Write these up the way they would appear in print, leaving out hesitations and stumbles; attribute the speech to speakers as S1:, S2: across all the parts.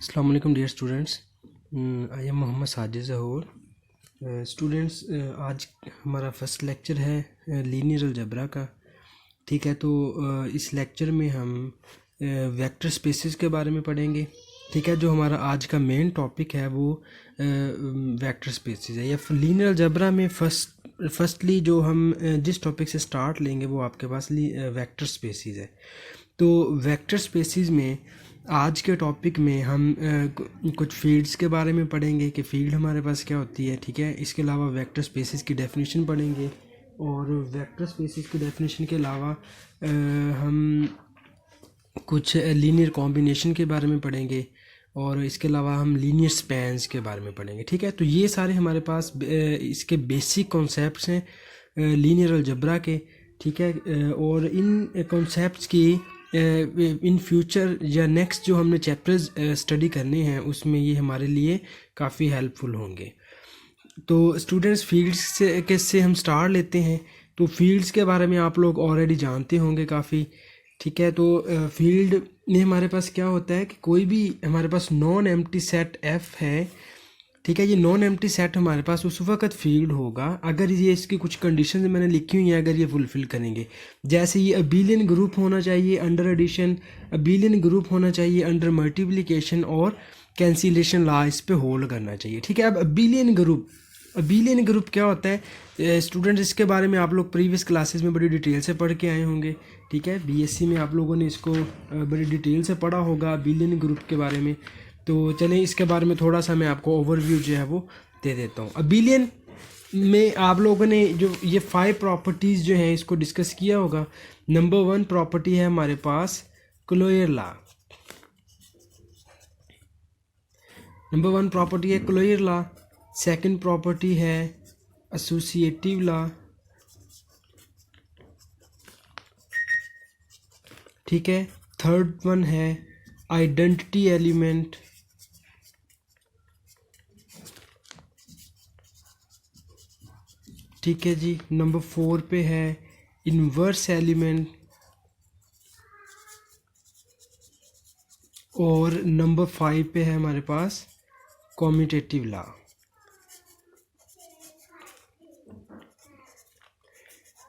S1: अस्सलाम वालेकुम dear students, I am Mohammad Sajid Zahoor. Students, आज हमारा फर्स्ट लेक्चर है लीनियर अलजेब्रा का। ठीक है, तो इस लेक्चर में हम वेक्टर स्पेसेस के बारे में पढ़ेंगे। ठीक है, जो हमारा आज का मेन टॉपिक है वो वेक्टर स्पेसेस है। या लीनियर अलजेब्रा में फर्स्टली जो हम जिस टॉपिक से स्टार्ट लेंगे वो आपके पास वेक्टर स्पेसेस है। तो वेक्टर स्पेसेस में आज के टॉपिक में हम कुछ फील्ड्स के बारे में पढ़ेंगे कि फ़ील्ड हमारे पास क्या होती है। ठीक है, इसके अलावा वेक्टर स्पेसेस की डेफिनेशन पढ़ेंगे और वेक्टर स्पेसेस की डेफिनेशन के अलावा हम कुछ लीनियर कॉम्बिनेशन के बारे में पढ़ेंगे और इसके अलावा हम लीनियर स्पैन्स के बारे में पढ़ेंगे। ठीक है, तो ये सारे हमारे पास इसके बेसिक कॉन्सेप्ट्स हैं लीनियर अलजेब्रा के। ठीक है, और इन कॉन्सेप्ट्स की इन फ्यूचर या नेक्स्ट जो हमने चैप्टर्स स्टडी करने हैं उसमें ये हमारे लिए काफ़ी हेल्पफुल होंगे। तो स्टूडेंट्स, फील्ड्स से हम स्टार्ट लेते हैं। तो फील्ड्स के बारे में आप लोग ऑलरेडी जानते होंगे काफ़ी। ठीक है, तो फील्ड में हमारे पास क्या होता है कि कोई भी हमारे पास नॉन एम्प्टी सेट एफ है। ठीक है, ये नॉन एम्प्टी सेट हमारे पास उस वक्त फील्ड होगा अगर ये इसकी कुछ कंडीशंस मैंने लिखी हुई हैं, अगर ये फुलफ़िल करेंगे। जैसे ये अबीलियन ग्रुप होना चाहिए अंडर एडिशन, अबीलियन ग्रुप होना चाहिए अंडर मल्टीप्लिकेशन और कैंसिलेशन लॉ इस पे होल्ड करना चाहिए। ठीक है, अब अबीलियन ग्रुप क्या होता है स्टूडेंट्स, इसके बारे में आप लोग प्रीवियस क्लासेस में बड़ी डिटेल से पढ़ के आए होंगे। ठीक है, बीएससी में आप लोगों ने इसको बड़ी डिटेल से पढ़ा होगा अबीलियन ग्रुप के बारे में। तो चलें इसके बारे में थोड़ा सा मैं आपको ओवरव्यू जो है वो दे देता हूँ। अबीलियन में आप लोगों ने जो ये 5 प्रॉपर्टीज़ जो हैं इसको डिस्कस किया होगा। नंबर 1 प्रॉपर्टी है हमारे पास क्लोजर लॉ। नंबर 1 प्रॉपर्टी है क्लोजर लॉ। सेकंड प्रॉपर्टी है एसोसिएटिव लॉ। ठीक है, थर्ड वन है आइडेंटिटी एलिमेंट। ठीक है जी, नंबर 4 पे है इन्वर्स एलिमेंट और नंबर 5 पे है हमारे पास कॉम्यूटेटिव लॉ।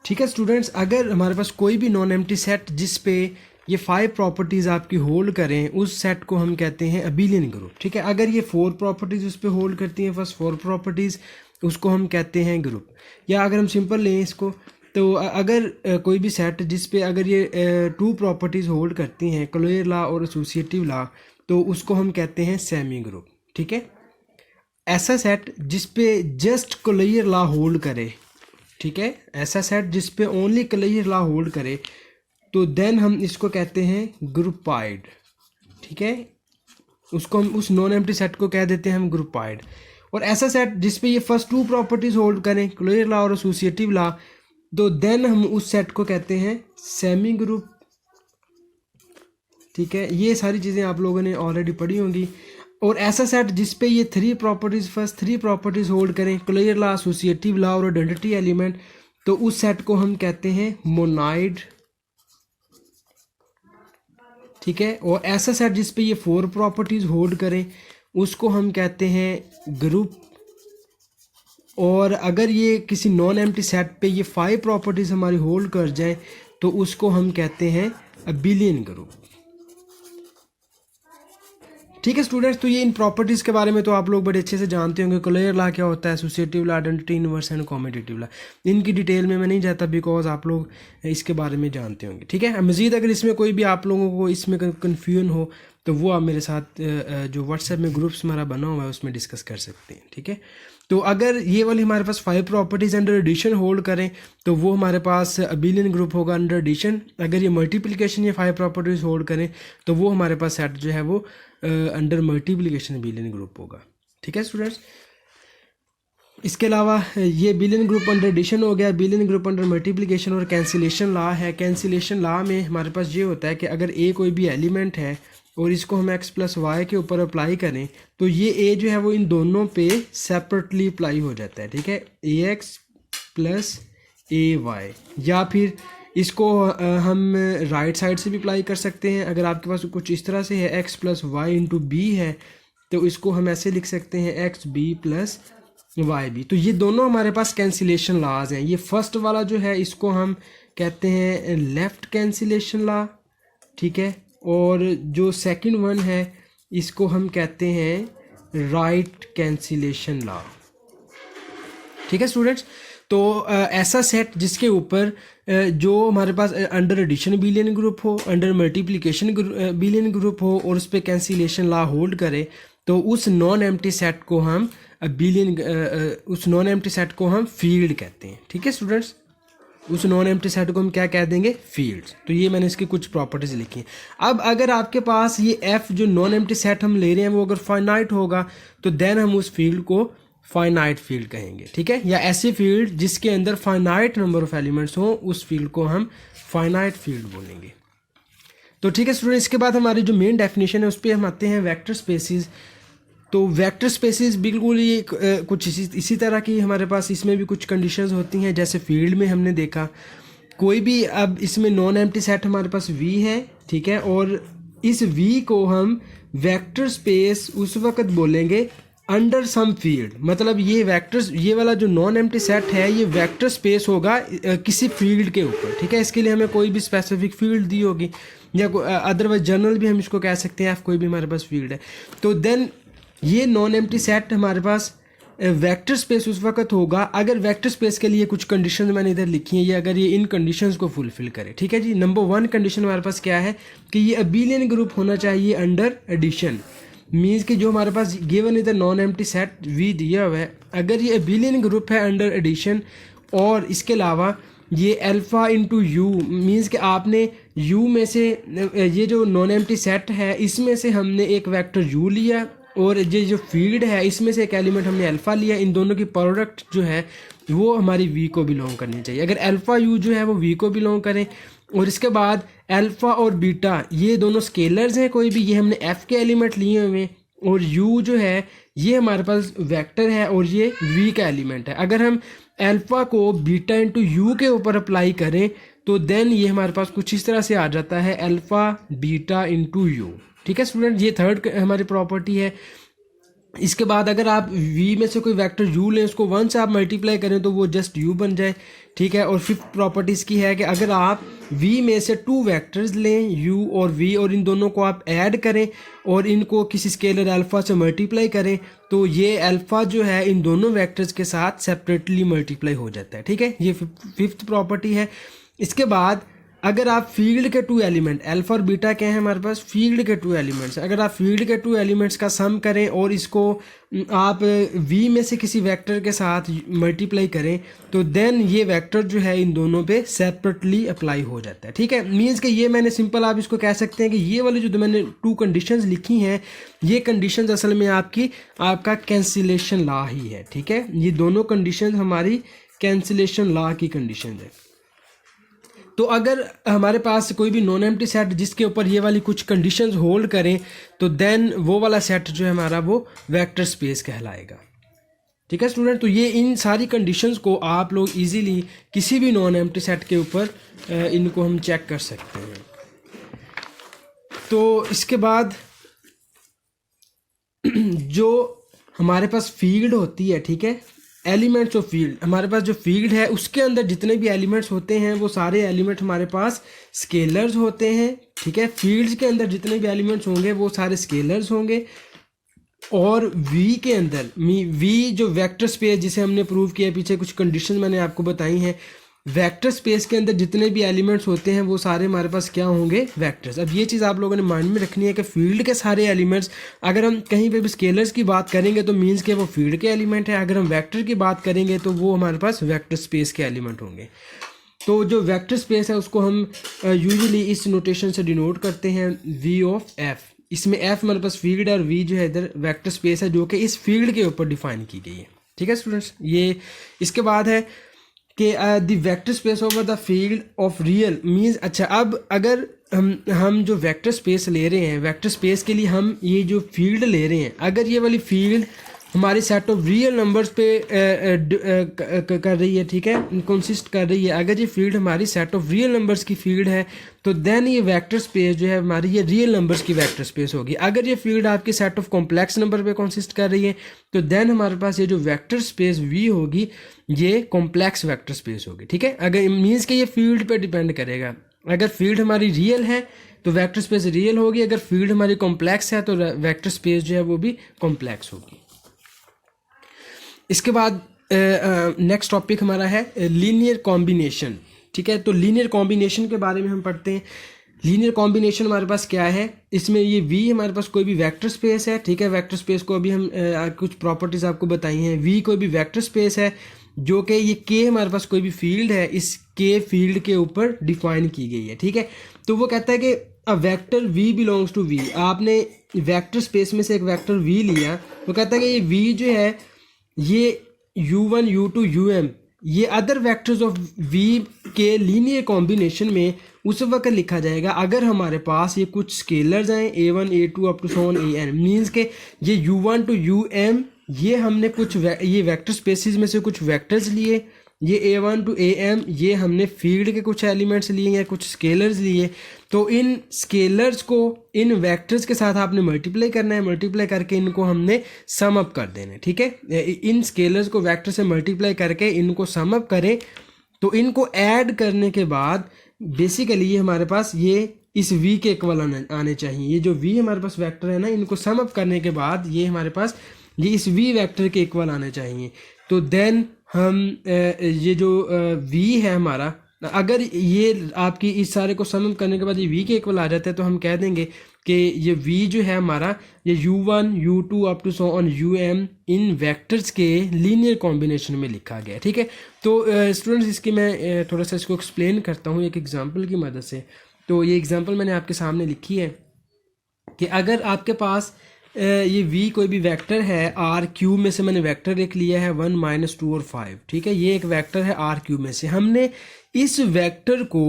S1: ठीक है स्टूडेंट्स, अगर हमारे पास कोई भी नॉन एम्प्टी सेट जिस पे ये 5 प्रॉपर्टीज़ आपकी होल्ड करें उस सेट को हम कहते हैं अबीलियन ग्रुप। ठीक है, अगर ये 4 प्रॉपर्टीज़ उस पे होल्ड करती हैं, फर्स्ट 4 प्रॉपर्टीज़, उसको हम कहते हैं ग्रुप। या अगर हम सिंपल लें इसको, तो अगर कोई भी सेट जिस पे अगर ये 2 प्रॉपर्टीज़ होल्ड करती हैं, क्लोजर लॉ और एसोसिएटिव लॉ, तो उसको हम कहते हैं सेमी ग्रुप। ठीक है, ऐसा सेट जिस पे जस्ट क्लोजर लॉ होल्ड करे, ठीक है, ऐसा सेट जिस पे ओनली क्लोजर लॉ होल्ड करे, तो देन हम इसको कहते हैं ग्रुपाइड। ठीक है, उसको हम उस नॉन एम्प्टी सेट को कह देते हैं हम ग्रुपाइड। और ऐसा सेट जिस पे ये फर्स्ट 2 प्रॉपर्टीज होल्ड करें, क्लोजर लॉ और एसोसिएटिव लॉ, तो देन हम उस सेट को कहते हैं सेमी ग्रुप। ठीक है, ये सारी चीज़ें आप लोगों ने ऑलरेडी पढ़ी होंगी। और ऐसा सेट जिस पे ये 3 प्रॉपर्टीज फर्स्ट 3 प्रॉपर्टीज होल्ड करें, क्लोजर लॉ, एसोसिएटिव लॉ और आइडेंटिटी एलिमेंट, तो उस सेट को हम कहते हैं मोनाइड। ठीक है, और ऐसा सेट जिस पे ये 4 प्रॉपर्टीज होल्ड करें उसको हम कहते हैं ग्रुप। और अगर ये किसी नॉन एम्प्टी सेट पे ये 5 प्रॉपर्टीज हमारी होल्ड कर जाए तो उसको हम कहते हैं अबीलियन ग्रुप। ठीक है स्टूडेंट्स, तो ये इन प्रॉपर्टीज़ के बारे में तो आप लोग बड़े अच्छे से जानते होंगे। क्लोजर लॉ क्या होता है, associative law, identity, inverse and commutative law. इनकी डिटेल में मैं नहीं जाता बिकॉज आप लोग इसके बारे में जानते होंगे। ठीक है, मज़ीद अगर इसमें कोई भी आप लोगों को इसमें कन्फ्यूजन हो तो वो आप मेरे साथ जो व्हाट्सएप में ग्रुप्स हमारा बना हुआ है उसमें डिस्कस कर सकते हैं। ठीक है, तो अगर ये वाली हमारे पास 5 प्रॉपर्टीज़ अंडर एडिशन होल्ड करें तो वो हमारे पास अबीलियन ग्रुप होगा अंडर एडिशन। अगर ये मल्टीप्लिकेशन ये 5 प्रॉपर्टीज़ होल्ड करें तो वो हमारे पास सेट जो है वो अंडर मल्टीप्लिकेशन अबीलियन ग्रुप होगा। ठीक है स्टूडेंट्स, इसके अलावा ये बिलियन ग्रुप अंडर एडिशन हो गया, बिलियन ग्रुप अंडर मल्टीप्लिकेशन और कैंसिलेशन लॉ है। कैंसिलेशन लॉ में हमारे पास ये होता है कि अगर ए कोई भी एलिमेंट है और इसको हम x प्लस वाई के ऊपर अप्लाई करें तो ये a जो है वो इन दोनों पे सेपरेटली अप्लाई हो जाता है। ठीक है, ax प्लस ay, या फिर इसको हम राइट साइड से भी अप्लाई कर सकते हैं। अगर आपके पास कुछ इस तरह से है x plus Y into B है तो इसको हम ऐसे लिख सकते हैं X B plus Y B. तो ये दोनों हमारे पास कैंसिलेशन लॉज हैं। ये फर्स्ट वाला जो है इसको हम कहते हैं लेफ़्ट कैंसिलेशन लॉ, ठीक है, और जो सेकंड वन है इसको हम कहते हैं राइट कैंसिलेशन लॉ, ठीक है स्टूडेंट्स। तो ऐसा सेट जिसके ऊपर जो हमारे पास अंडर एडिशन बिलियन ग्रुप हो, अंडर मल्टीप्लिकेशन बिलियन ग्रुप हो और उस पर कैंसिलेशन लॉ होल्ड करे, तो उस नॉन एम्प्टी सेट को हम उस नॉन एम्प्टी सेट को हम फील्ड कहते हैं, ठीक है स्टूडेंट्स। उस नॉन एम्प्टी सेट को हम क्या कह देंगे, फील्ड्स। तो ये मैंने इसकी कुछ प्रॉपर्टीज लिखी हैं। अब अगर आपके पास ये एफ जो नॉन एम्प्टी सेट हम ले रहे हैं वो अगर फाइनाइट होगा तो देन हम उस फील्ड को फाइनाइट फील्ड कहेंगे, ठीक है, या ऐसी फील्ड जिसके अंदर फाइनाइट नंबर ऑफ एलिमेंट्स हो उस फील्ड को हम फाइनाइट फील्ड बोलेंगे। तो ठीक है स्टूडेंट, इसके बाद हमारी जो मेन डेफिनेशन है उस पर हम आते हैं वेक्टर स्पेसिस। तो वेक्टर स्पेसिस बिल्कुल ये कुछ इसी तरह की हमारे पास इसमें भी कुछ कंडीशंस होती हैं जैसे फील्ड में हमने देखा। कोई भी अब इसमें नॉन एम्प्टी सेट हमारे पास V है, ठीक है, और इस V को हम वेक्टर स्पेस उस वक्त बोलेंगे अंडर सम फील्ड। मतलब ये वेक्टर्स, ये वाला जो नॉन एम्प्टी सेट है ये वेक्टर स्पेस होगा किसी फील्ड के ऊपर, ठीक है। इसके लिए हमें कोई भी स्पेसिफिक फील्ड दी होगी या अदरवाइज जनरल भी हम इसको कह सकते हैं, कोई भी हमारे पास फील्ड है। तो देन ये नॉन एम्प्टी सेट हमारे पास वेक्टर स्पेस उस वक्त होगा अगर वेक्टर स्पेस के लिए कुछ कंडीशंस मैंने इधर लिखी हैं, ये अगर ये इन कंडीशंस को फुलफिल करे, ठीक है जी। नंबर 1 कंडीशन हमारे पास क्या है कि ये अबिलियन ग्रुप होना चाहिए अंडर एडिशन। मीन्स कि जो हमारे पास गिवन इधर नॉन एम्प्टी सेट V दिया हुआ है, अगर ये अबिलियन ग्रुप है अंडर एडिशन और इसके अलावा ये अल्फ़ा इंटू यू, मीन्स कि आपने U में से ये जो नॉन एम्प्टी सेट है इसमें से हमने एक वेक्टर U लिया और ये जो फील्ड है इसमें से एक एलिमेंट हमने अल्फ़ा लिया, इन दोनों की प्रोडक्ट जो है वो हमारी V को बिलोंग करनी चाहिए। अगर अल्फ़ा U जो है वो V को बिलोंग करें और इसके बाद अल्फ़ा और बीटा ये दोनों स्केलर्स हैं कोई भी, ये हमने F के एलिमेंट लिए हुए हैं और U जो है ये हमारे पास वेक्टर है और ये V का एलिमेंट है। अगर हम अल्फ़ा को बीटा इंटू U के ऊपर अप्लाई करें तो देन ये हमारे पास कुछ इस तरह से आ जाता है अल्फ़ा बीटा इंटू U, ठीक है स्टूडेंट। ये थर्ड हमारी प्रॉपर्टी है। इसके बाद अगर आप V में से कोई वेक्टर U लें, उसको 1 से आप मल्टीप्लाई करें तो वो जस्ट U बन जाए, ठीक है। और फिफ्थ प्रॉपर्टी इसकी है कि अगर आप V में से 2 वेक्टर्स लें U और V और इन दोनों को आप ऐड करें और इनको किसी स्केलर अल्फ़ा से मल्टीप्लाई करें तो ये अल्फ़ा जो है इन दोनों वेक्टर्स के साथ सेपरेटली मल्टीप्लाई हो जाता है, ठीक है। ये फिफ्थ प्रॉपर्टी है। इसके बाद अगर आप फील्ड के 2 एलिमेंट अल्फ़ा और बीटा क्या है हमारे पास, फील्ड के 2 एलिमेंट्स, अगर आप फील्ड के 2 एलिमेंट्स का सम करें और इसको आप V में से किसी वेक्टर के साथ मल्टीप्लाई करें तो देन ये वेक्टर जो है इन दोनों पे सेपरेटली अप्लाई हो जाता है, ठीक है। मीन्स कि ये मैंने सिंपल आप इसको कह सकते हैं कि ये वाली जो मैंने 2 कंडीशंस लिखी हैं ये कंडीशंस असल में आपका कैंसिलेशन लॉ ही है, ठीक है। ये दोनों कंडीशंस हमारी कैंसिलेशन लॉ की कंडीशंस है। तो अगर हमारे पास कोई भी नॉन एम्प्टी सेट जिसके ऊपर ये वाली कुछ कंडीशंस होल्ड करें तो देन वो वाला सेट जो है हमारा वो वेक्टर स्पेस कहलाएगा, ठीक है स्टूडेंट। तो ये इन सारी कंडीशंस को आप लोग इजीली किसी भी नॉन एम्प्टी सेट के ऊपर इनको हम चेक कर सकते हैं। तो इसके बाद जो हमारे पास फील्ड होती है, ठीक है, एलिमेंट्स ऑफ फील्ड, हमारे पास जो फील्ड है उसके अंदर जितने भी एलिमेंट्स होते हैं वो सारे एलिमेंट हमारे पास स्केलर्स होते हैं, ठीक है। फील्ड्स के अंदर जितने भी एलिमेंट्स होंगे वो सारे स्केलर्स होंगे और V के अंदर V जो वेक्टर स्पेस जिसे हमने प्रूव किया, पीछे कुछ कंडीशन मैंने आपको बताई हैं, वेक्टर स्पेस के अंदर जितने भी एलिमेंट्स होते हैं वो सारे हमारे पास क्या होंगे, वेक्टर्स। अब ये चीज़ आप लोगों ने माइंड में रखनी है कि फील्ड के सारे एलिमेंट्स, अगर हम कहीं पे भी स्केलर्स की बात करेंगे तो मीन्स के वो फील्ड के एलिमेंट है, अगर हम वेक्टर की बात करेंगे तो वो हमारे पास वेक्टर स्पेस के एलिमेंट होंगे। तो जो वेक्टर स्पेस है उसको हम यूजुअली इस नोटेशन से डिनोट करते हैं V ऑफ F। इसमें F हमारे पास फील्ड है और V जो है इधर वेक्टर स्पेस है जो कि इस फील्ड के ऊपर डिफाइन की गई है, ठीक है स्टूडेंट्स। ये इसके बाद है कि the vector space over the field of real means, अच्छा अब अगर हम जो वेक्टर स्पेस ले रहे हैं, वेक्टर स्पेस के लिए हम ये जो फील्ड ले रहे हैं, अगर ये वाली फील्ड हमारी सेट ऑफ रियल नंबर्स पे कर रही है, ठीक है, कंसिस्ट कर रही है। अगर ये फील्ड हमारी सेट ऑफ रियल नंबर्स की फील्ड है तो देन ये वेक्टर स्पेस जो है हमारी ये रियल नंबर्स की वेक्टर स्पेस होगी। अगर ये फील्ड आपकी सेट ऑफ कॉम्प्लेक्स नंबर पे कंसिस्ट कर रही है तो देन हमारे पास ये जो वेक्टर स्पेस वी होगी ये कॉम्प्लेक्स वेक्टर स्पेस होगी, ठीक है। अगर मीन्स कि ये फील्ड पे डिपेंड करेगा। अगर फील्ड हमारी रियल है तो वेक्टर स्पेस रियल होगी, अगर फील्ड हमारी कॉम्प्लेक्स है तो वेक्टर स्पेस जो है वो भी कॉम्प्लेक्स होगी। इसके बाद नेक्स्ट टॉपिक हमारा है लीनियर कॉम्बिनेशन, ठीक है। तो लीनियर कॉम्बिनेशन के बारे में हम पढ़ते हैं। लीनियर कॉम्बिनेशन हमारे पास क्या है, इसमें ये V हमारे पास कोई भी वेक्टर स्पेस है, ठीक है। वेक्टर स्पेस को अभी हम कुछ प्रॉपर्टीज आपको बताई हैं। V कोई भी वेक्टर स्पेस है जो कि ये K हमारे पास कोई भी फील्ड है, इस K फील्ड के ऊपर डिफाइन की गई है, ठीक है। तो वो कहता है कि a vector V belongs to V। आपने वेक्टर स्पेस में से एक वेक्टर V लिया, वो कहता है कि ये V जो है ये u1 u2 um ये अदर वेक्टर्स ऑफ v के लीनियर कॉम्बिनेशन में उस वक्त लिखा जाएगा अगर हमारे पास ये कुछ स्केलर्स हैं a1 a2 up to so on an। Means के ये u1 टू um ये हमने कुछ ये वेक्टर स्पेसिस में से कुछ वेक्टर्स लिए, ये a1 टू am ये हमने फील्ड के कुछ एलिमेंट्स लिए या कुछ स्केलर्स लिए। तो इन स्केलर्स को इन वेक्टर्स के साथ आपने मल्टीप्लाई करना है, मल्टीप्लाई करके इनको हमने सम अप कर देना है, ठीक है। इन स्केलर्स को वेक्टर से मल्टीप्लाई करके इनको सम अप करें तो इनको ऐड करने के बाद बेसिकली ये हमारे पास ये इस v के इक्वल आने चाहिए। ये जो v हमारे पास वेक्टर है ना, इनको सम अप करने के बाद ये हमारे पास ये इस v वेक्टर के इक्वल आने चाहिए। तो देन हम ये जो v है हमारा, अगर ये आपकी इस सारे को सम करने के बाद ये v के इक्वल आ जाता है तो हम कह देंगे कि ये v जो है हमारा ये u1 u2 up to so on um इन वेक्टर्स के लीनियर कॉम्बिनेशन में लिखा गया, ठीक है। तो स्टूडेंट्स इसकी मैं थोड़ा सा इसको एक्सप्लेन करता हूँ एक एग्जांपल की मदद से। तो ये एग्जांपल मैंने आपके सामने लिखी है कि अगर आपके पास ये v कोई भी वेक्टर है r क्यूब में से मैंने वेक्टर लिख लिया है 1 -2 और 5, ठीक है। ये एक वेक्टर है r क्यूब में से। हमने इस वेक्टर को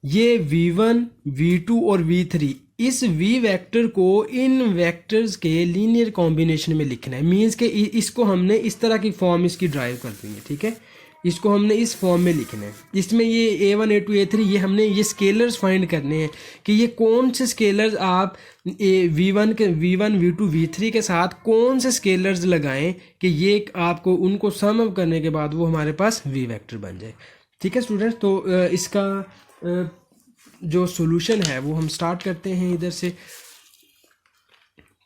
S1: ये v1 v2 और v3 इस v वेक्टर को इन वेक्टर्स के लीनियर कॉम्बिनेशन में लिखना है। मीन्स के इसको हमने इस तरह की फॉर्म इसकी ड्राइव कर दी है, ठीक है। इसको हमने इस फॉर्म में लिखना है। इसमें ये a1 a2 a3 ये हमने ये स्केलर्स फाइंड करने हैं कि ये कौन से स्केलर्स आप v1 v2 v3 के साथ कौन से स्केलर्स लगाएं कि ये आपको उनको सम अप करने के बाद वो हमारे पास v वेक्टर बन जाए, ठीक है स्टूडेंट्स। तो इसका जो सॉल्यूशन है वो हम स्टार्ट करते हैं इधर से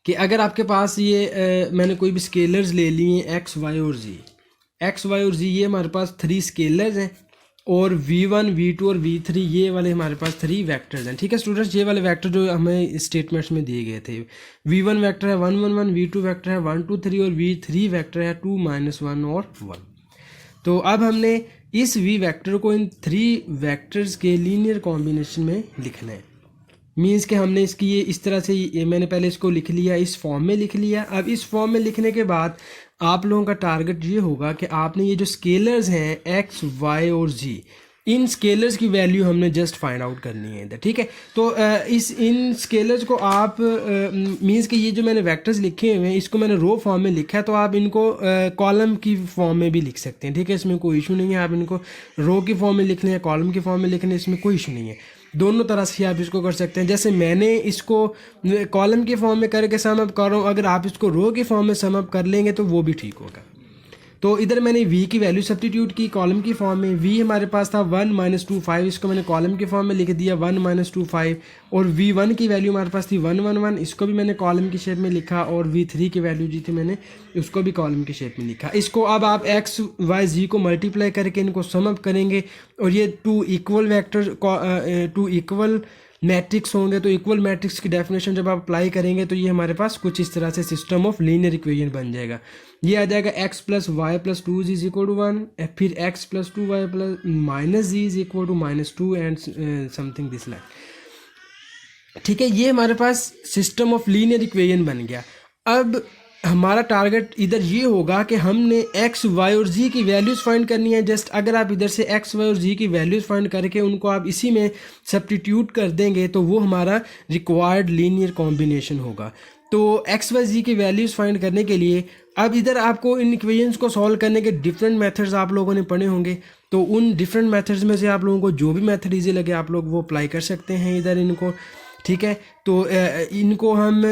S1: कि अगर आपके पास ये मैंने कोई भी स्केलर्स ले लिए x y और z ये हमारे पास 3 स्केलर्स हैं और v1 v2 और v3 ये वाले हमारे पास 3 वेक्टर्स हैं, ठीक है स्टूडेंट्स। ये वाले वेक्टर जो हमें स्टेटमेंट्स में दिए गए थे, v1 वेक्टर है 1 1 1, v2 वेक्टर है 1 2 3 और v3 वेक्टर है 2 -1 और 1। तो अब हमने इस v वेक्टर को इन 3 वेक्टर्स के लीनियर कॉम्बिनेशन में लिखना है। मीन्स कि हमने इसकी ये इस तरह से ये मैंने पहले इसको लिख लिया, इस फॉर्म में लिख लिया। अब इस फॉर्म में लिखने के बाद आप लोगों का टारगेट ये होगा कि आपने ये जो स्केलर्स हैं x y और z इन स्केलर्स की वैल्यू हमने जस्ट फाइंड आउट करनी है इधर, ठीक है। तो इन स्केलर्स को आप मीन्स कि ये जो मैंने वेक्टर्स लिखे हुए हैं इसको मैंने रो फॉर्म में लिखा है, तो आप इनको कॉलम की फॉर्म में भी लिख सकते हैं, ठीक है। इसमें कोई इशू नहीं है। आप इनको रो की फॉर्म में लिखने हैं, कॉलम की फॉर्म में लिखने, इसमें कोई इशू नहीं है। दोनों तरह से आप इसको कर सकते हैं। जैसे मैंने इसको कॉलम की फॉर्म में करके सम अप कर रहा हूँ, अगर आप इसको रो की फॉर्म में सम अप कर लेंगे तो वो भी ठीक होगा। तो इधर मैंने v की वैल्यू सब्स्टिट्यूट की कॉलम की फॉर्म में। v हमारे पास था 1 -2 5, इसको मैंने कॉलम की फॉर्म में लिख दिया 1 -2 5। और v1 की वैल्यू हमारे पास थी 1 1 1, इसको भी मैंने कॉलम की शेप में लिखा। और v3 की वैल्यू जी थी मैंने उसको भी कॉलम की शेप में लिखा। इसको अब आप x y z को मल्टीप्लाई करके इनको सम अप करेंगे और ये 2 इक्वल वेक्टर 2 इक्वल मैट्रिक्स होंगे। तो इक्वल मैट्रिक्स की डेफिनेशन जब आप अप्लाई करेंगे तो ये हमारे पास कुछ इस तरह से सिस्टम ऑफ लीनियर इक्वेशन बन जाएगा। ये आ जाएगा x + y + 2z is equal to 1, फिर x + 2y - z is equal to -2 and something this like, ठीक है। ये हमारे पास सिस्टम ऑफ लीनियर इक्वेशन बन गया। अब हमारा टारगेट इधर ये होगा कि हमने एक्स वाई और जी की वैल्यूज़ फाइंड करनी है। जस्ट अगर आप इधर से एक्स वाई और जी की वैल्यूज़ फाइंड करके उनको आप इसी में सब्स्टिट्यूट कर देंगे तो वो हमारा रिक्वायर्ड लीनियर कॉम्बिनेशन होगा। तो एक्स वाई जी की वैल्यूज़ फाइंड करने के लिए अब इधर आपको इन इक्वेशंस को सॉल्व करने के डिफरेंट मेथड्स आप लोगों ने पढ़े होंगे। तो उन डिफरेंट मेथड्स में से आप लोगों को जो भी मेथड ईजी लगे आप लोग वो अप्लाई कर सकते हैं इधर इनको, ठीक है। तो इनको हम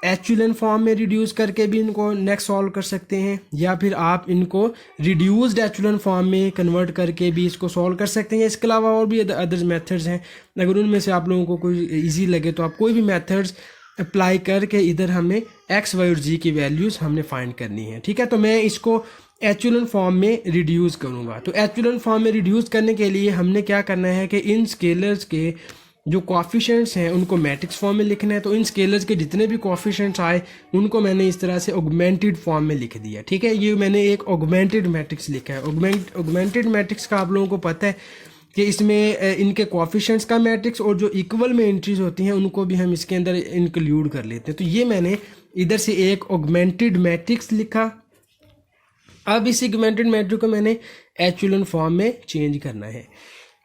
S1: एचुलन फॉर्म में रिड्यूस करके भी इनको नेक्स्ट सॉल्व कर सकते हैं, या फिर आप इनको रिड्यूस्ड एचुलन फॉर्म में कन्वर्ट करके भी इसको सॉल्व कर सकते हैं। इसके अलावा और भी अदर मेथड्स हैं, अगर उनमें से आप लोगों को कोई इजी लगे तो आप कोई भी मेथड्स अप्लाई करके इधर हमें एक्स वाई और जी की वैल्यूज़ हमने फाइंड करनी है, ठीक है। तो मैं इसको एचुलन फॉर्म में रिड्यूस करूँगा। तो एचुलन फॉर्म में रिड्यूस करने के लिए हमने क्या करना है कि इन स्केलर्स के जो कोएफिशिएंट्स हैं उनको मैट्रिक्स फॉर्म में लिखना है। तो इन स्केलर्स के जितने भी कोएफिशिएंट्स आए उनको मैंने इस तरह से ऑगमेंटेड फॉर्म में लिख दिया, ठीक है। ये मैंने एक ऑगमेंटेड मैट्रिक्स लिखा है। ऑगमेंटेड मैट्रिक्स का आप लोगों को पता है कि इसमें इनके कोएफिशिएंट्स का मैट्रिक्स और जो इक्वल में एंट्रीज होती हैं उनको भी हम इसके अंदर इंक्लूड कर लेते हैं। तो ये मैंने इधर से एक ऑगमेंटेड मैट्रिक्स लिखा। अब इस ऑगमेंटेड मैट्रिक्स को मैंने एचुलन फॉर्म में चेंज करना है।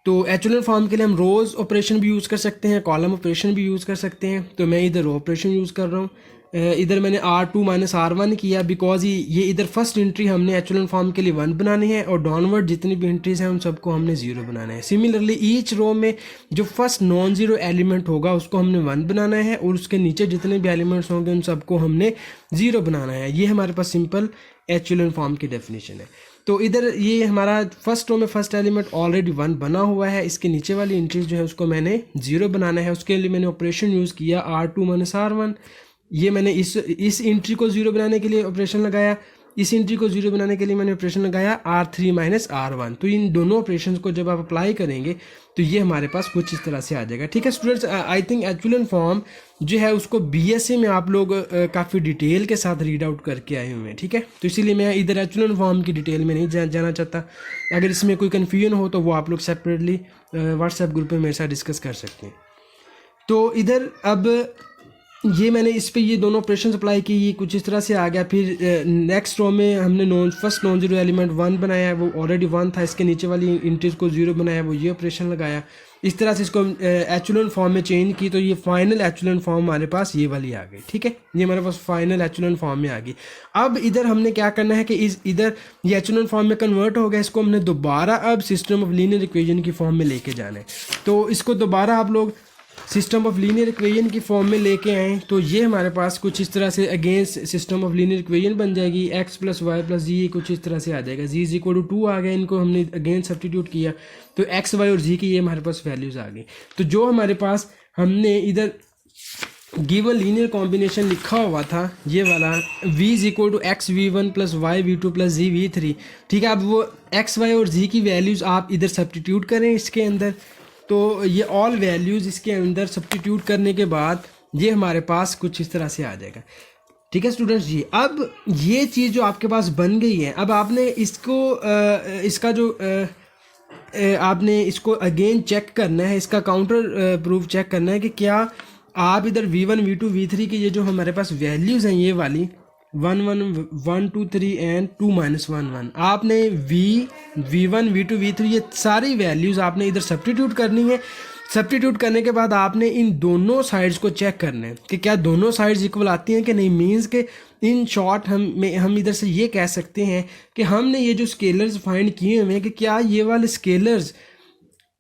S1: तो एचुलन फॉर्म के लिए हम रोज़ ऑपरेशन भी यूज़ कर सकते हैं, कॉलम ऑपरेशन भी यूज़ कर सकते हैं। तो मैं इधर रो ऑपरेशन यूज़ कर रहा हूँ। इधर मैंने R2 माइनस R1 किया बिकॉज ये इधर फर्स्ट एंट्री हमने एचुलन फॉर्म के लिए 1 बनानी है और डाउनवर्ड जितनी भी एंट्रीज हैं उन सबको हमने 0 बनाना है। सिमिलरली ईच रो में जो फर्स्ट नॉन ज़ीरो एलिमेंट होगा उसको हमने 1 बनाना है और उसके नीचे जितने भी एलिमेंट्स होंगे उन सबको हमने 0 बनाना है। ये हमारे पास सिंपल एचुलन फॉर्म की डेफिनेशन है। तो इधर ये हमारा फर्स्ट रो में फर्स्ट एलिमेंट ऑलरेडी 1 बना हुआ है, इसके नीचे वाली एंट्रीज जो है उसको मैंने 0 बनाना है। उसके लिए मैंने ऑपरेशन यूज़ किया R2 माइनस R1। ये मैंने इस एंट्री को 0 बनाने के लिए ऑपरेशन लगाया, इस एंट्री को 0 बनाने के लिए मैंने ऑपरेशन लगाया R3 माइनस R1। तो इन दोनों ऑपरेशंस को जब आप अप्लाई करेंगे तो ये हमारे पास कुछ इस तरह से आ जाएगा, ठीक है स्टूडेंट्स। आई थिंक एचुलन फॉर्म जो है उसको बीएसए में आप लोग काफ़ी डिटेल के साथ रीड आउट करके आए हुए हैं, ठीक है। तो इसीलिए मैं इधर एचुलन फॉर्म की डिटेल में नहीं जाना चाहता। अगर इसमें कोई कन्फ्यूजन हो तो वो आप लोग सेपरेटली व्हाट्सएप ग्रुप में मेरे साथ डिस्कस कर सकते हैं। तो इधर अब ये मैंने इस पे ये दोनों ऑपरेशंस अप्लाई की, ये कुछ इस तरह से आ गया। फिर नेक्स्ट रो में हमने फर्स्ट नॉन जीरो एलिमेंट 1 बनाया है, वो ऑलरेडी 1 था, इसके नीचे वाली इंट्रीज को 0 बनाया, वो ये ऑपरेशन लगाया। इस तरह से इसको एचुलन फॉर्म में चेंज की तो ये फाइनल एचुलन फॉर्म हमारे पास ये वाली आ गई, ठीक है। ये हमारे पास फाइनल एचुलन फॉर्म में आ गई। अब इधर हमने क्या करना है कि इधर ये एचुलन फॉर्म में कन्वर्ट हो गया, इसको हमने दोबारा अब सिस्टम ऑफ लीनियर इक्वेशन की फॉर्म में लेके जाना है। तो इसको दोबारा आप लोग सिस्टम ऑफ लीनियर इक्वेशन की फॉर्म में लेके आए तो ये हमारे पास कुछ इस तरह से against system of linear equation बन जाएगी। x प्लस वाई प्लस जी कुछ इस तरह से आ जाएगा। z इज इक्वल टू 2 आ गया, इनको हमने अगेंस्ट सब्स्टिट्यूट किया तो x वाई और जी की ये हमारे पास वैल्यूज़ आ गई। तो जो हमारे पास हमने इधर गिवन लीनियर कॉम्बिनेशन लिखा हुआ था ये वाला v is equal to x v1 plus y v2 plus z v3, ठीक है। अब वो x वाई और जी की वैल्यूज़ आप इधर सब्स्टिट्यूट करें इसके अंदर, तो ये ऑल वैल्यूज़ इसके अंदर सब्स्टिट्यूट करने के बाद ये हमारे पास कुछ इस तरह से आ जाएगा, ठीक है स्टूडेंट्स जी। अब ये चीज़ जो आपके पास बन गई है, अब आपने इसको इसका जो आपने इसको अगेन चेक करना है, इसका काउंटर प्रूफ चेक करना है कि क्या आप इधर v1 v2 v3 की ये जो हमारे पास वैल्यूज़ हैं ये वाली 1 1 1 2 3 एंड 2 माइनस 1 1, आपने v1 v2 v3 ये सारी वैल्यूज़ आपने इधर सब्स्टिट्यूट करनी है। सब्स्टिट्यूट करने के बाद आपने इन दोनों साइड्स को चेक करना है कि क्या दोनों साइड्स इक्वल आती हैं कि नहीं। मींस के इन शॉर्ट हम इधर से ये कह सकते हैं कि हमने ये जो स्केलर्स फाइंड किए हुए हैं कि क्या ये वाले स्केलर्स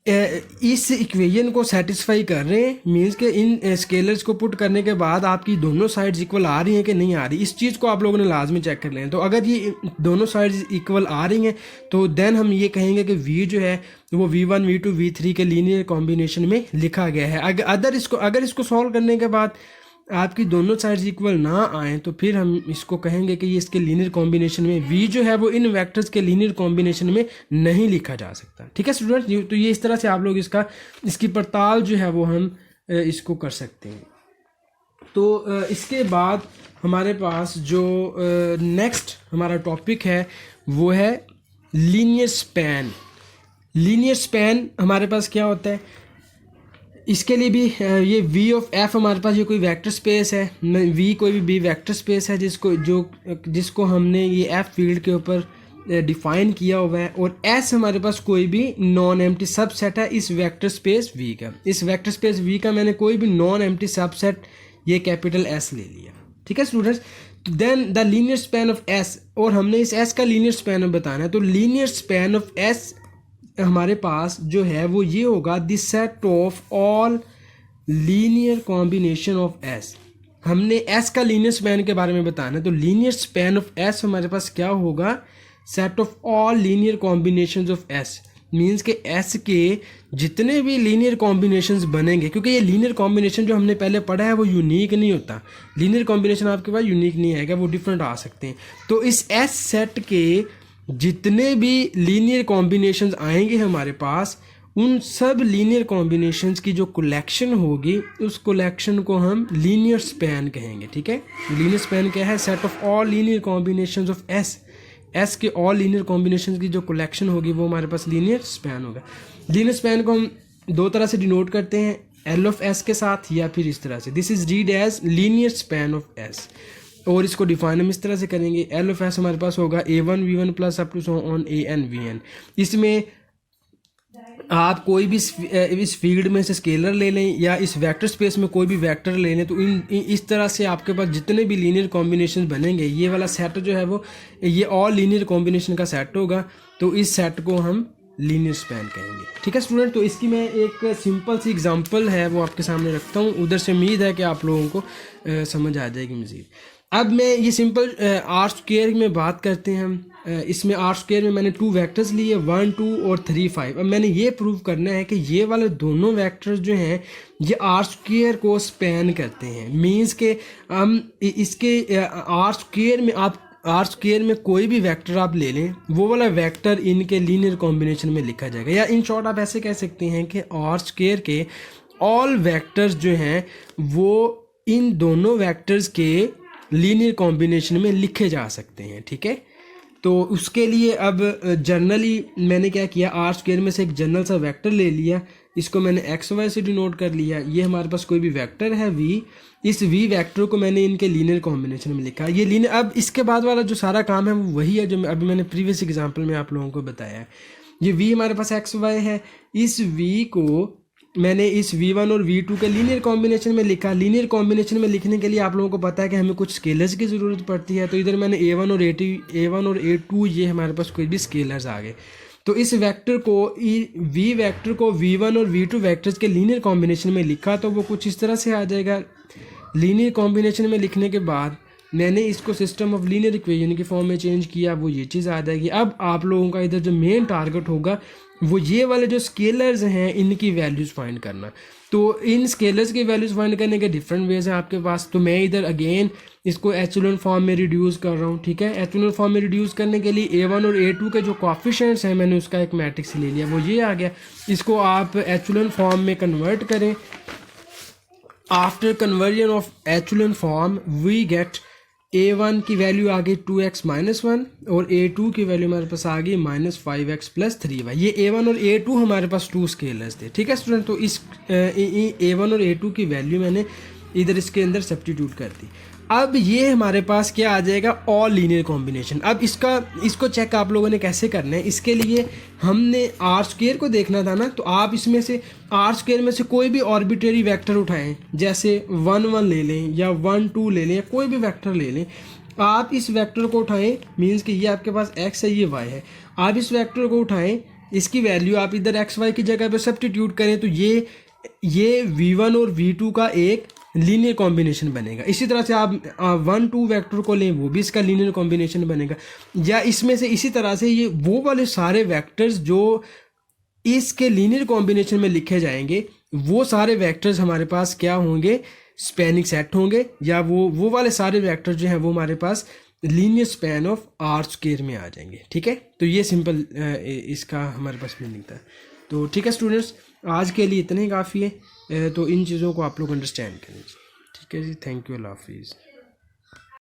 S1: इस इक्वेशन को सेटिस्फाई कर रहे हैं। मीन्स के इन स्केलर्स को पुट करने के बाद आपकी दोनों साइड्स इक्वल आ रही हैं कि नहीं आ रही, इस चीज़ को आप लोगों ने लाजमी चेक कर लें। तो अगर ये दोनों साइड्स इक्वल आ रही हैं तो देन हम ये कहेंगे कि v जो है वो v1 v2 v3 के लीनियर कॉम्बिनेशन में लिखा गया है। अगर इसको सॉल्व करने के बाद आपकी दोनों साइड्स इक्वल ना आए तो फिर हम इसको कहेंगे कि ये इसके लीनियर कॉम्बिनेशन में v जो है वो इन वेक्टर्स के लीनियर कॉम्बिनेशन में नहीं लिखा जा सकता, ठीक है स्टूडेंट्स। तो ये इस तरह से आप लोग इसकी पड़ताल जो है वो हम इसको कर सकते हैं। तो इसके बाद हमारे पास जो नेक्स्ट हमारा टॉपिक है वो है लीनियर स्पैन। लीनियर स्पैन हमारे पास क्या होता है, इसके लिए भी ये वी ऑफ एफ हमारे पास ये कोई वेक्टर स्पेस है, वी कोई भी वेक्टर स्पेस है जिसको हमने ये एफ फील्ड के ऊपर डिफाइन किया हुआ है, और एस हमारे पास कोई भी नॉन एम्प्टी सबसेट है इस वेक्टर स्पेस वी का। इस वेक्टर स्पेस वी का मैंने कोई भी नॉन एम्प्टी सबसेट ये कैपिटल एस ले लिया, ठीक है students. Then the linear span of S, और हमने इस एस का लीनियर स्पैन बताना है, तो लीनियर स्पैन ऑफ एस हमारे पास जो है वो ये होगा this set of all linear combination of S. हमने एस का लीनियर स्पैन के बारे में बताना है, तो लीनियर स्पैन ऑफ एस हमारे पास क्या होगा, set of all linear combinations of S, means के एस के जितने भी लीनियर कॉम्बिनेशंस बनेंगे, क्योंकि ये लीनियर कॉम्बिनेशन जो हमने पहले पढ़ा है वो यूनिक नहीं होता, लीनियर कॉम्बिनेशन आपके पास यूनिक नहीं आएगा, वो डिफरेंट आ सकते हैं। तो इस एस सेट के जितने भी लीनियर कॉम्बिनेशंस आएंगे हमारे पास, उन सब लीनियर कॉम्बिनेशंस की जो कलेक्शन होगी उस कलेक्शन को हम लीनियर स्पैन कहेंगे, ठीक है। लीनियर स्पैन क्या है, set of all linear combinations of S, S के ऑल लीनियर कॉम्बिनेशंस की जो कलेक्शन होगी वो हमारे पास लीनियर स्पैन होगा। लीनियर स्पैन को हम दो तरह से डिनोट करते हैं, एल ऑफ एस के साथ या फिर इस तरह से, this is read as linear span of S, और इसको डिफाइन हम इस तरह से करेंगे, एल ऑफ एस हमारे पास होगा a1 v1 plus up to so on an vn। इसमें आप कोई भी इस फील्ड में से स्केलर ले लें या इस वेक्टर स्पेस में कोई भी वेक्टर ले लें, तो इस तरह से आपके पास जितने भी लीनियर कॉम्बिनेशन बनेंगे, ये वाला सेट जो है वो ये ऑल लीनियर कॉम्बिनेशन का सेट होगा, तो इस सेट को हम लीनियर स्पैन कहेंगे, ठीक है स्टूडेंट। तो इसकी मैं एक सिंपल सी एग्जांपल है वो आपके सामने रखता हूँ, उधर से उम्मीद है कि आप लोगों को समझ आ जाएगी मज़ीद। अब मैं ये सिंपल आर स्क्वायर में बात करते हैं हम। इसमें आर स्क्वायर में मैंने 2 वेक्टर्स लिए 1 2 और 3 5। अब मैंने ये प्रूव करना है कि ये वाले दोनों वेक्टर्स जो हैं ये आर स्क्वायर को स्पैन करते हैं, मींस के हम इसके आर स्क्वायर में आप आर स्क्वायर में कोई भी वेक्टर आप ले लें, वो वाला वेक्टर इनके लीनियर कॉम्बिनेशन में लिखा जाएगा, या इन शॉर्ट आप ऐसे कह सकते हैं कि आर स्क्वायर के ऑल वेक्टर्स जो हैं वो इन दोनों वेक्टर्स के लीनियर कॉम्बिनेशन में लिखे जा सकते हैं, ठीक है। तो उसके लिए अब जनरली मैंने क्या किया, आर स्क्वायर में से एक जनरल सा वेक्टर ले लिया, इसको मैंने एक्स वाई से डिनोट कर लिया, ये हमारे पास कोई भी वेक्टर है वी, इस वी वेक्टर को मैंने इनके लीनियर कॉम्बिनेशन में लिखा, ये लीनियर। अब इसके बाद वाला जो सारा काम है वो वही है जो अभी मैंने प्रीवियस एग्जाम्पल में आप लोगों को बताया है। ये वी हमारे पास एक्स वाई है, इस वी को मैंने इस v1 और v2 के लीनियर कॉम्बिनेशन में लिखा। लीनियर कॉम्बिनेशन में लिखने के लिए आप लोगों को पता है कि हमें कुछ स्केलर्स की ज़रूरत पड़ती है, तो इधर मैंने a1 और a2 ये हमारे पास कोई भी स्केलर्स आ गए, तो इस वेक्टर को v वेक्टर को v1 और v2 वेक्टर्स के लीनियर कॉम्बिनेशन में लिखा, तो वो कुछ इस तरह से आ जाएगा। लीनियर कॉम्बिनेशन में लिखने के बाद मैंने इसको सिस्टम ऑफ लीनियर इक्वेशन की फॉर्म में चेंज किया, वो ये चीज़ आ जाएगी। अब आप लोगों का इधर जो मेन टारगेट होगा वो ये वाले जो स्केलर्स हैं इनकी वैल्यूज़ फाइंड करना। तो इन स्केलर्स की वैल्यूज़ फाइंड करने के डिफरेंट वेज हैं आपके पास, तो मैं इधर अगेन इसको एचुलन फॉर्म में रिड्यूस कर रहा हूँ, ठीक है। एचुलन फॉर्म में रिड्यूस करने के लिए a1 और a2 के जो कोएफिशिएंट्स हैं मैंने उसका एक मैट्रिक्स ले लिया, वो ये आ गया। इसको आप एचुलन फॉर्म में कन्वर्ट करें। After conversion of echelon form we get a1 की वैल्यू आ गई 2x - 1 और a2 की वैल्यू हमारे पास आ गई -5x + 3y। ये a1 और a2 हमारे पास 2 स्केलर्स थे, ठीक है स्टूडेंट। तो इस a1 और a2 की वैल्यू मैंने इधर इसके अंदर सब्स्टिट्यूट कर दी। अब ये हमारे पास क्या आ जाएगा, ऑल लीनियर कॉम्बिनेशन। अब इसको चेक आप लोगों ने कैसे करना है, इसके लिए हमने आर स्क्वायर को देखना था ना, तो आप इसमें से आर स्क्वायर में से कोई भी आर्बिट्रेरी वेक्टर उठाएं, जैसे 1 1 ले लें या 1 2 ले लें या कोई भी वेक्टर ले लें। आप इस वेक्टर को उठाएं, मीन्स कि ये आपके पास x है, ये y है। आप इस वेक्टर को उठाएं, इसकी वैल्यू आप इधर x y की जगह पर सब्स्टिट्यूट करें, तो ये v1 और v2 का एक लीनियर कॉम्बिनेशन बनेगा। इसी तरह से आप 1 2 वेक्टर को लें, वो भी इसका लीनियर कॉम्बिनेशन बनेगा। या इसमें से इसी तरह से ये वो वाले सारे वेक्टर्स जो इसके लीनियर कॉम्बिनेशन में लिखे जाएंगे, वो सारे वेक्टर्स हमारे पास क्या होंगे, स्पैनिंग सेट होंगे, या वो वाले सारे वेक्टर्स जो हैं वो हमारे पास linear span of R square में आ जाएंगे, ठीक है। तो ये सिंपल इसका हमारे पास मीनिंग था। तो ठीक है स्टूडेंट्स, आज के लिए इतना ही काफ़ी है। तो इन चीज़ों को आप लोग अंडरस्टैंड करें, ठीक है जी। थैंक यू, अल्लाह हाफिज़।